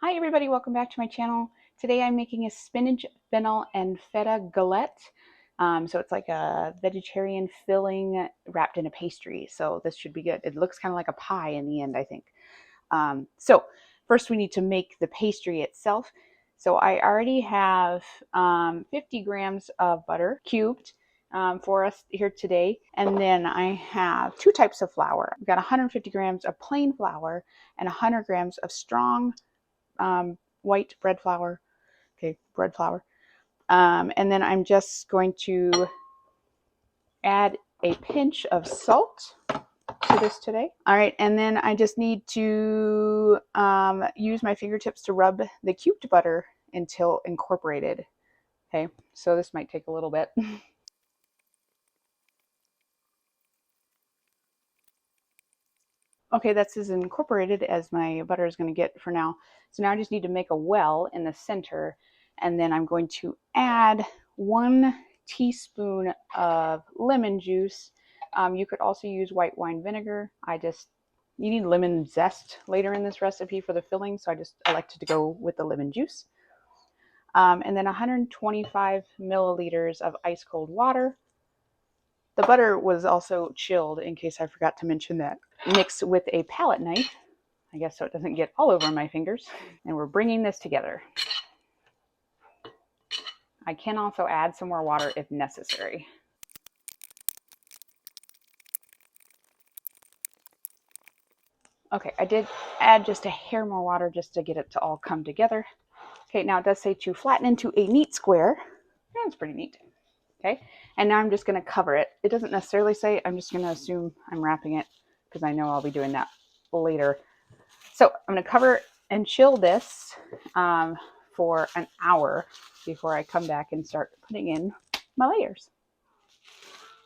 Hi everybody, welcome back to my channel. Today I'm making a spinach, fennel, and feta galette. So it's like a vegetarian filling wrapped in a pastry. So this should be good. It looks kind of like a pie in the end, I think. So first we need to make the pastry itself. So I already have 50 grams of butter cubed for us here today. And then I have two types of flour. I've got 150 grams of plain flour and 100 grams of strong white bread flour. Okay, bread flour. And then I'm just going to add a pinch of salt to this today. All right, and then I just need to use my fingertips to rub the cubed butter until incorporated. Okay, so this might take a little bit. Okay, that's as incorporated as my butter is going to get for now. So now I just need to make a well in the center, and then I'm going to add 1 teaspoon of lemon juice. You could also use white wine vinegar. You need lemon zest later in this recipe for the filling, so I just elected to go with the lemon juice. And then 125 milliliters of ice cold water. The butter was also chilled, in case I forgot to mention that. Mix with a palette knife, I guess, so it doesn't get all over my fingers. And we're bringing this together. I can also add some more water if necessary. Okay, I did add just a hair more water just to get it to all come together. Okay, now it does say to flatten into a neat square. That's pretty neat. Okay, and now I'm just going to cover it. It doesn't necessarily say, I'm just going to assume I'm wrapping it because I know I'll be doing that later. So I'm going to cover and chill this for an hour before I come back and start putting in my layers.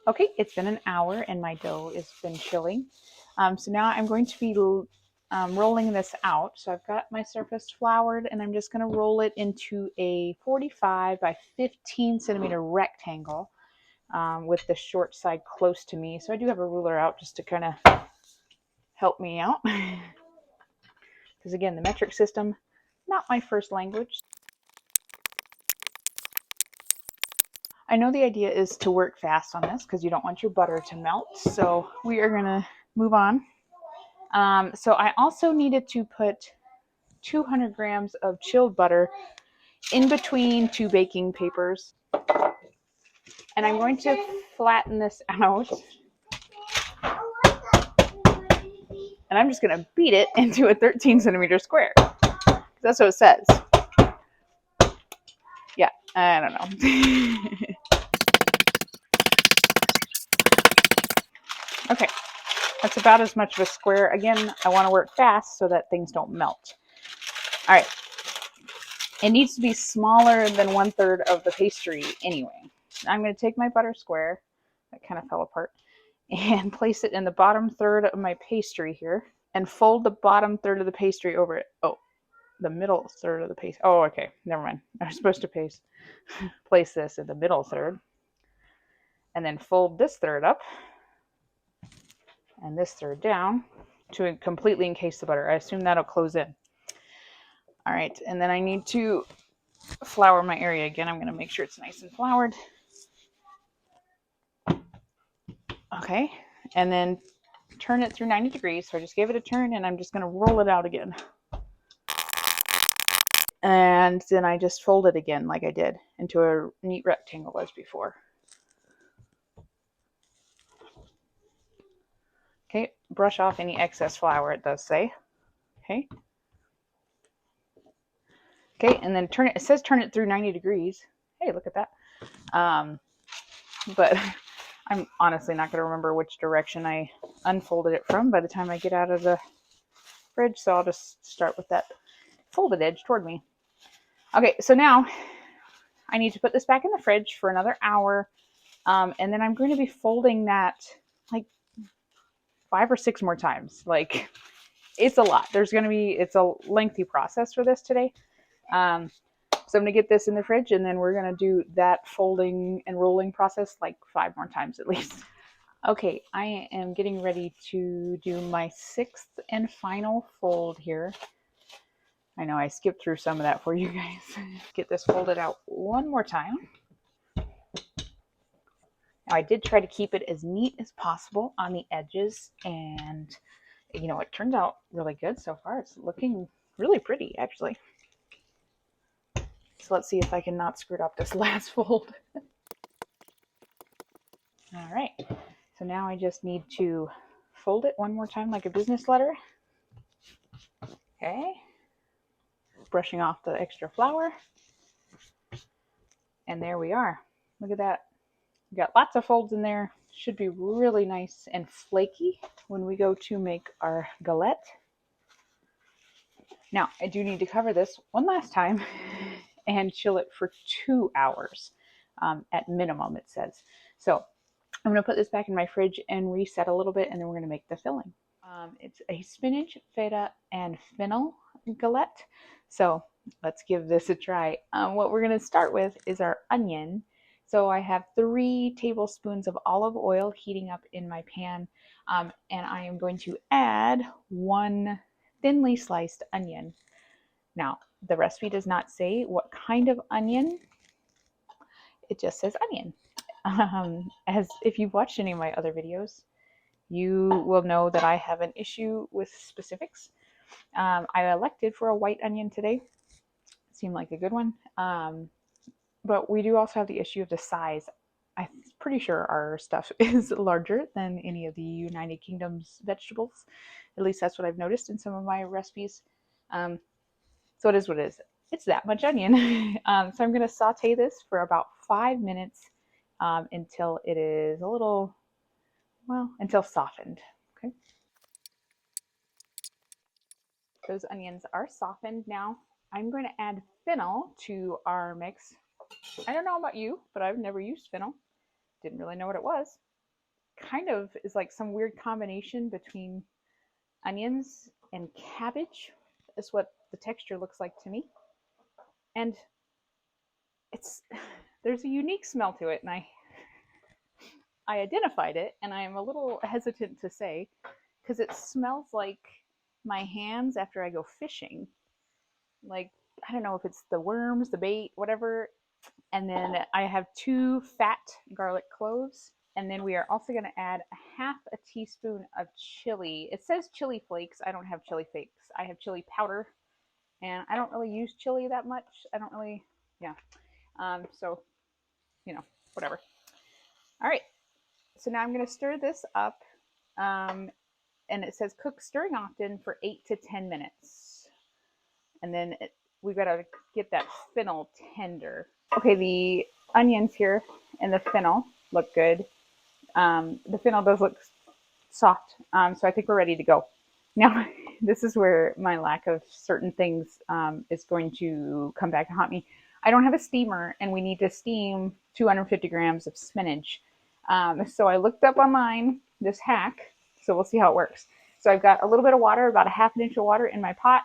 Okay, it's been an hour and my dough has been chilling. So now I'm going to be rolling this out. So I've got my surface floured and I'm just going to roll it into a 45 by 15 centimeter rectangle with the short side close to me. So I do have a ruler out just to kind of help me out. Because again, the metric system, not my first language. I know the idea is to work fast on this because you don't want your butter to melt. So we are going to move on. So I also needed to put 200 grams of chilled butter in between 2 baking papers. And I'm going to flatten this out. And I'm just going to beat it into a 13 centimeter square. That's what it says. Yeah, I don't know. Okay, that's about as much of a square. Again, I want to work fast so that things don't melt. All right. It needs to be smaller than 1/3 of the pastry anyway. I'm going to take my butter square, that kind of fell apart, and place it in the bottom third of my pastry here and fold the bottom third of the pastry over it. Oh, the middle third of the pastry. Oh, okay. Never mind. I was supposed to place this in the middle third and then fold this third up and this third down to completely encase the butter. I assume that'll close in. All right. And then I need to flour my area again. I'm going to make sure it's nice and floured. Okay, and then turn it through 90 degrees. So I just gave it a turn and I'm just going to roll it out again. And then I just fold it again like I did into a neat rectangle as before. Okay, brush off any excess flour, it does say. Okay. Okay, and then turn it. It says turn it through 90 degrees. Hey, look at that. But I'm honestly not going to remember which direction I unfolded it from by the time I get out of the fridge. So I'll just start with that folded edge toward me. Okay, so now I need to put this back in the fridge for another hour. And then I'm going to be folding that like 5 or 6 more times. Like, it's a lot. It's a lengthy process for this today. So I'm going to get this in the fridge and then we're going to do that folding and rolling process like 5 more times at least. Okay, I am getting ready to do my 6th and final fold here. I know I skipped through some of that for you guys. Get this folded out one more time. Now I did try to keep it as neat as possible on the edges, and you know, it turned out really good so far. It's looking really pretty, actually. So let's see if I can not screw up this last fold. All right, so now I just need to fold it one more time like a business letter. Okay, brushing off the extra flour. And there we are. Look at that. We got lots of folds in there. Should be really nice and flaky when we go to make our galette. Now, I do need to cover this one last time and chill it for 2 hours at minimum, it says. So I'm going to put this back in my fridge and reset a little bit, and then we're going to make the filling. It's a spinach, feta, and fennel galette. So let's give this a try. What we're going to start with is our onion. So I have 3 tablespoons of olive oil heating up in my pan, and I am going to add 1 thinly sliced onion. Now, the recipe does not say what kind of onion. It just says onion. As if you've watched any of my other videos, you will know that I have an issue with specifics. I elected for a white onion today. Seemed like a good one. But we do also have the issue of the size. I'm pretty sure our stuff is larger than any of the United Kingdom's vegetables. At least that's what I've noticed in some of my recipes. So it is what it is. It's that much onion. So I'm going to saute this for about 5 minutes until it is a little, well, until softened. Okay. Those onions are softened now. I'm going to add fennel to our mix. I don't know about you, but I've never used fennel. Didn't really know what it was. Kind of is like some weird combination between onions and cabbage. Is what the texture looks like to me. And there's a unique smell to it, and I identified it, and I am a little hesitant to say because it smells like my hands after I go fishing. Like, I don't know if it's the worms, the bait, whatever. And then I have 2 fat garlic cloves. And then we are also going to add a 1/2 teaspoon of chili. It says chili flakes. I don't have chili flakes. I have chili powder. And I don't really use chili that much. I don't really, yeah. So, you know, whatever. All right. So now I'm going to stir this up. And it says cook stirring often for 8 to 10 minutes. And then we got to get that fennel tender. Okay, the onions here and the fennel look good. The fennel does look soft, so I think we're ready to go. Now, this is where my lack of certain things is going to come back to haunt me. I don't have a steamer, and we need to steam 250 grams of spinach. So I looked up online this hack, so we'll see how it works. So I've got a little bit of water, about a 1/2 inch of water in my pot.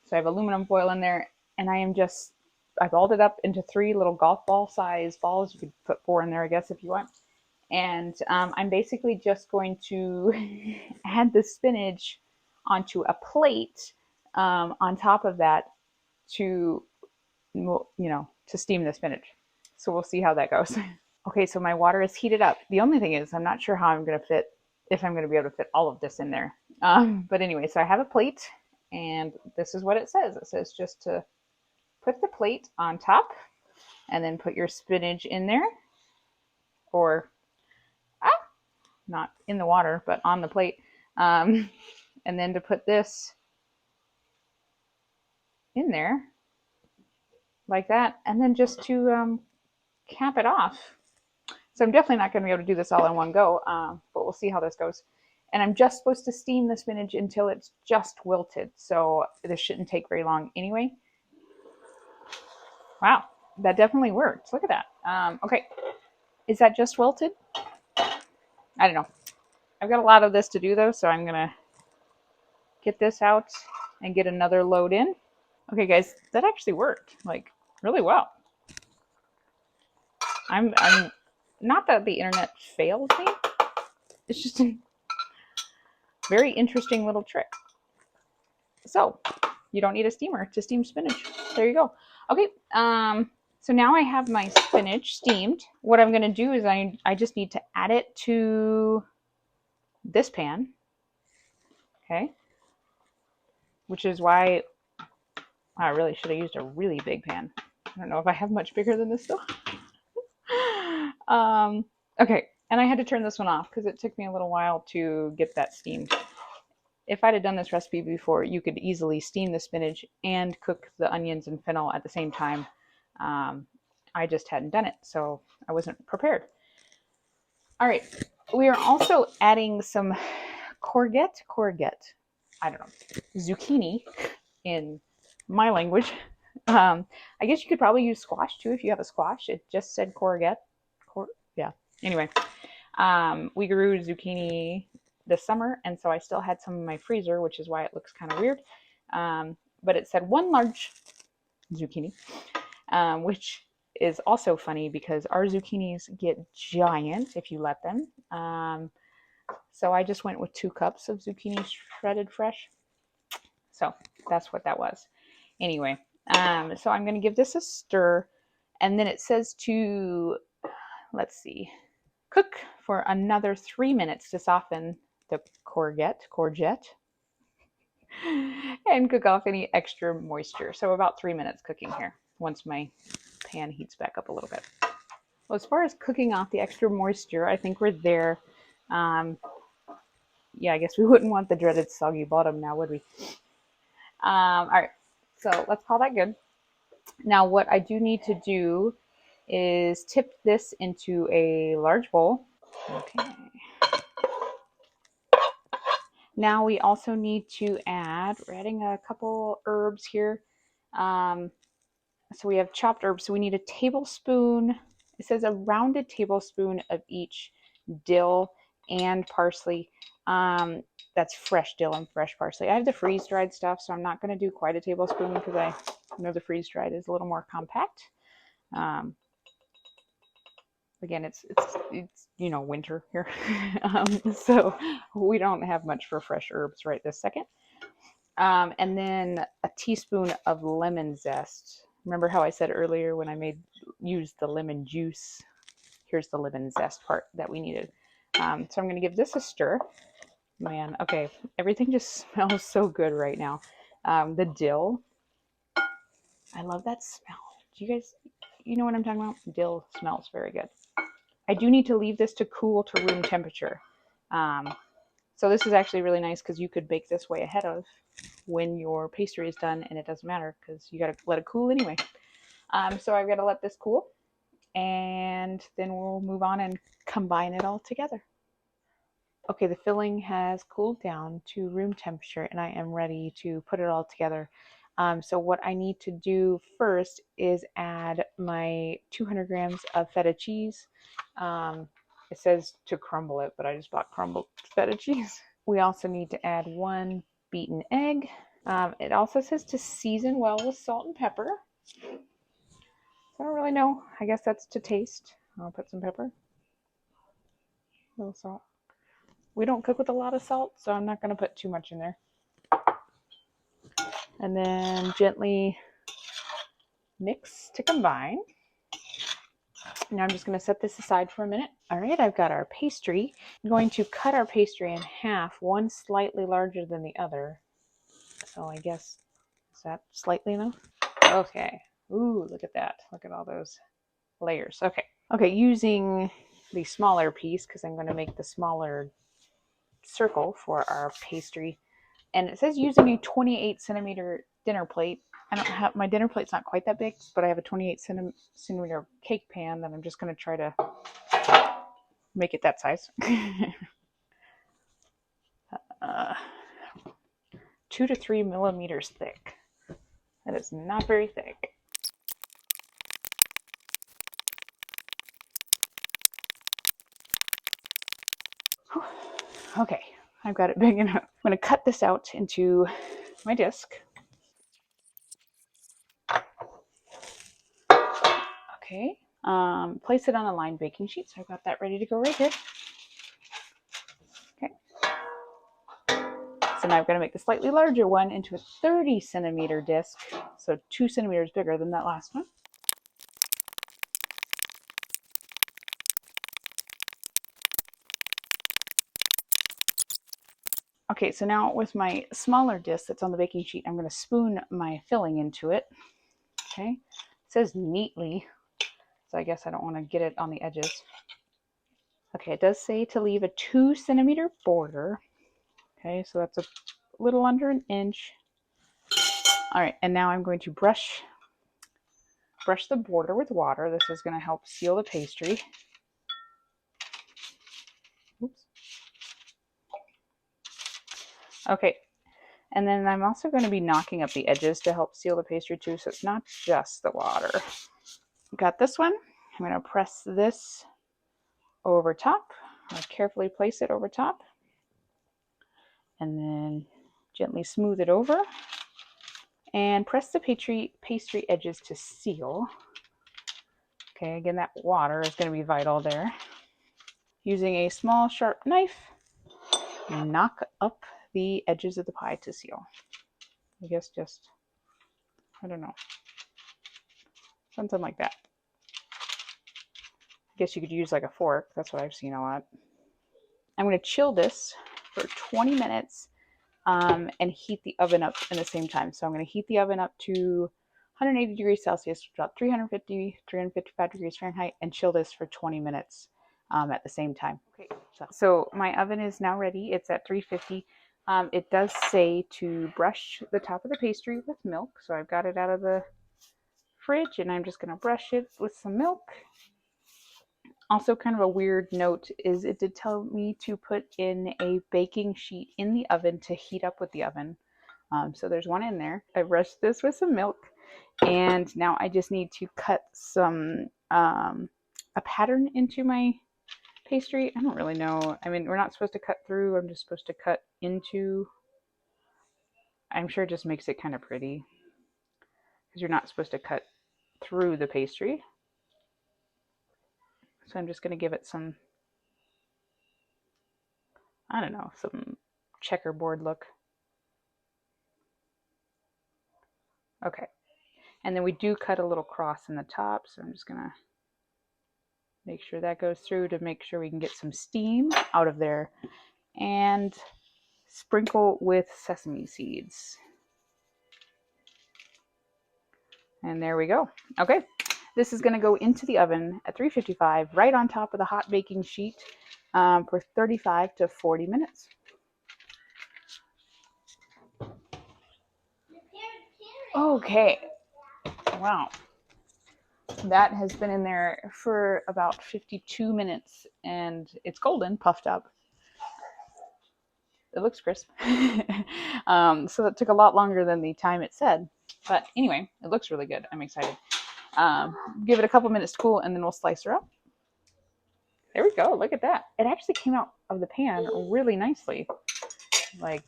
So I have aluminum foil in there, and I balled it up into 3 little golf ball size balls. You could put 4 in there, I guess, if you want. And I'm basically just going to add the spinach onto a plate on top of that to, you know, to steam the spinach. So we'll see how that goes. Okay, so my water is heated up. The only thing is I'm not sure how I'm going to fit, if I'm going to be able to fit all of this in there. But anyway, so I have a plate, and this is what it says. It says just to put the plate on top and then put your spinach in there, or not in the water, but on the plate. And then to put this in there like that, and then just to cap it off. So I'm definitely not going to be able to do this all in one go, but we'll see how this goes. And I'm just supposed to steam the spinach until it's just wilted. So this shouldn't take very long anyway. Wow, that definitely worked. Look at that. Okay, is that just wilted? I don't know. I've got a lot of this to do though, so I'm going to get this out and get another load in. Okay, guys, that actually worked like really well. I'm not that the internet failed me. It's just a very interesting little trick. So You don't need a steamer to steam spinach. There you go. Okay, so now I have my spinach steamed. What I'm gonna do is I just need to add it to this pan, okay? Which is why I really should have used a really big pan. I don't know if I have much bigger than this though. Okay, and I had to turn this one off because it took me a little while to get that steamed. If I'd have done this recipe before, you could easily steam the spinach and cook the onions and fennel at the same time. I just hadn't done it, so I wasn't prepared. All right, we are also adding some courgette, I don't know, zucchini in my language. I guess you could probably use squash too if you have a squash. It just said courgette. Yeah. Anyway, we grew zucchini this summer, and so I still had some in my freezer, which is why it looks kind of weird. But it said 1 large zucchini, which is also funny because our zucchinis get giant if you let them. So I just went with 2 cups of zucchini shredded fresh. So that's what that was. Anyway, so I'm going to give this a stir, and then it says to, let's see, cook for another 3 minutes to soften the courgette, and cook off any extra moisture. So about 3 minutes cooking here once my pan heats back up a little bit. Well, as far as cooking off the extra moisture, I think we're there. Yeah, I guess we wouldn't want the dreaded soggy bottom now, would we? All right, so let's call that good. Now, what I do need to do is tip this into a large bowl. Okay. Now we also need to add, we're adding a couple herbs here. So we have chopped herbs. So we need a tablespoon, it says a rounded tablespoon of each dill and parsley. That's fresh dill and fresh parsley. I have the freeze-dried stuff, so I'm not going to do quite a tablespoon because I know the freeze-dried is a little more compact. Again, it's you know, winter here, so we don't have much for fresh herbs right this second. And then a teaspoon of lemon zest. Remember how I said earlier when I used the lemon juice? Here's the lemon zest part that we needed. So I'm going to give this a stir. Man, okay, everything just smells so good right now. The dill, I love that smell. Do you guys, you know what I'm talking about? Dill smells very good. I do need to leave this to cool to room temperature. So this is actually really nice because you could bake this way ahead of when your pastry is done, and it doesn't matter because you got to let it cool anyway. So I've got to let this cool, and then we'll move on and combine it all together. Okay, the filling has cooled down to room temperature, and I am ready to put it all together. So what I need to do first is add my 200 grams of feta cheese. It says to crumble it, but I just bought crumbled feta cheese. We also need to add 1 beaten egg. It also says to season well with salt and pepper. So I don't really know. I guess that's to taste. I'll put some pepper. A little salt. We don't cook with a lot of salt, so I'm not going to put too much in there. And then gently mix to combine. Now I'm just going to set this aside for a minute. All right, I've got our pastry. I'm going to cut our pastry in half, one slightly larger than the other. So I guess, is that slightly enough? Okay. Ooh, look at that. Look at all those layers. Okay. Okay, using the smaller piece, because I'm going to make the smaller circle for our pastry. And it says using a 28 centimeter dinner plate. I don't have, my dinner plate's not quite that big, but I have a 28 centimeter cake pan that I'm just going to try to make it that size. 2 to 3 millimeters thick. That is not very thick. Okay, I've got it big enough. I'm going to cut this out into my disc. Okay, place it on a lined baking sheet. So I've got that ready to go right here. Okay. So now I'm going to make the slightly larger one into a 30 centimeter disc, so 2 centimeters bigger than that last one. Okay, so now with my smaller disc that's on the baking sheet, I'm going to spoon my filling into it. Okay, it says neatly, so I guess I don't want to get it on the edges. Okay, it does say to leave a 2 centimeter border. Okay, so that's a little under an inch. All right, and now I'm going to brush the border with water. This is going to help seal the pastry. Oops. Okay, and then I'm also going to be knocking up the edges to help seal the pastry too, so it's not just the water. Got this one. I'm going to press this over top. I'll carefully place it over top and then gently smooth it over and press the pastry edges to seal. Okay, again, that water is going to be vital there. Using a small sharp knife, knock up the edges of the pie to seal. I guess just, I don't know, something like that. I guess you could use like a fork. That's what I've seen a lot. I'm going to chill this for 20 minutes and heat the oven up in the same time. So I'm going to heat the oven up to 180 degrees Celsius, about 355 degrees Fahrenheit, and chill this for 20 minutes at the same time. Okay, so my oven is now ready. It's at 350. It does say to brush the top of the pastry with milk. So I've got it out of the fridge and I'm just going to brush it with some milk. Also, kind of a weird note is it did tell me to put in a baking sheet in the oven to heat up with the oven. So there's one in there. I brushed this with some milk, and now I just need to cut some a pattern into my pastry. I don't really know. I mean, we're not supposed to cut through. I'm just supposed to cut into. I'm sure it just makes it kind of pretty because you're not supposed to cut through the pastry. So I'm just going to give it some, I don't know, some checkerboard look. Okay. And then we do cut a little cross in the top. So I'm just going to make sure that goes through to make sure we can get some steam out of there. And sprinkle with sesame seeds. And there we go. Okay. This is going to go into the oven at 355 right on top of the hot baking sheet for 35 to 40 minutes. Okay. Wow. That has been in there for about 52 minutes and it's golden, puffed up. It looks crisp. So that took a lot longer than the time it said. But anyway, it looks really good. I'm excited. Give it a couple minutes to cool and then we'll slice her up. There we go. Look at that. It actually came out of the pan really nicely. Like,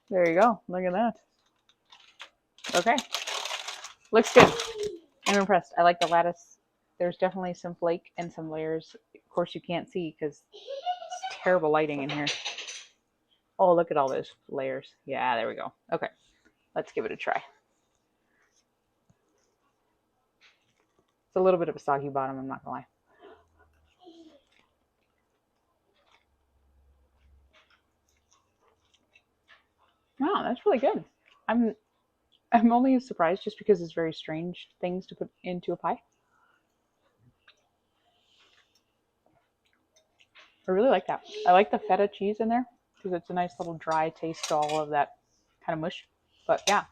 there you go. Look at that. Okay. Looks good. I'm impressed. I like the lattice. There's definitely some flake and some layers. Of course, you can't see because it's terrible lighting in here. Oh, look at all those layers. Yeah, there we go. Okay. Let's give it a try. It's a little bit of a soggy bottom, I'm not gonna lie. Wow, that's really good. I'm only surprised just because it's very strange things to put into a pie. I really like that. I like the feta cheese in there because it's a nice little dry taste to all of that kind of mush. But yeah,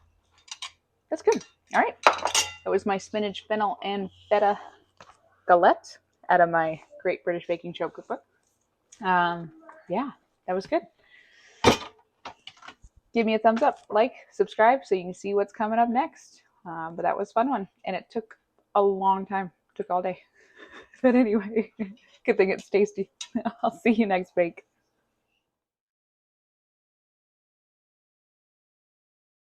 that's good. All right. That was my spinach, fennel, and feta galette out of my Great British Baking Show cookbook. Yeah, that was good. Give me a thumbs up, like, subscribe so you can see what's coming up next. But that was a fun one. And it took a long time. It took all day. But anyway, good thing it's tasty. I'll see you next bake.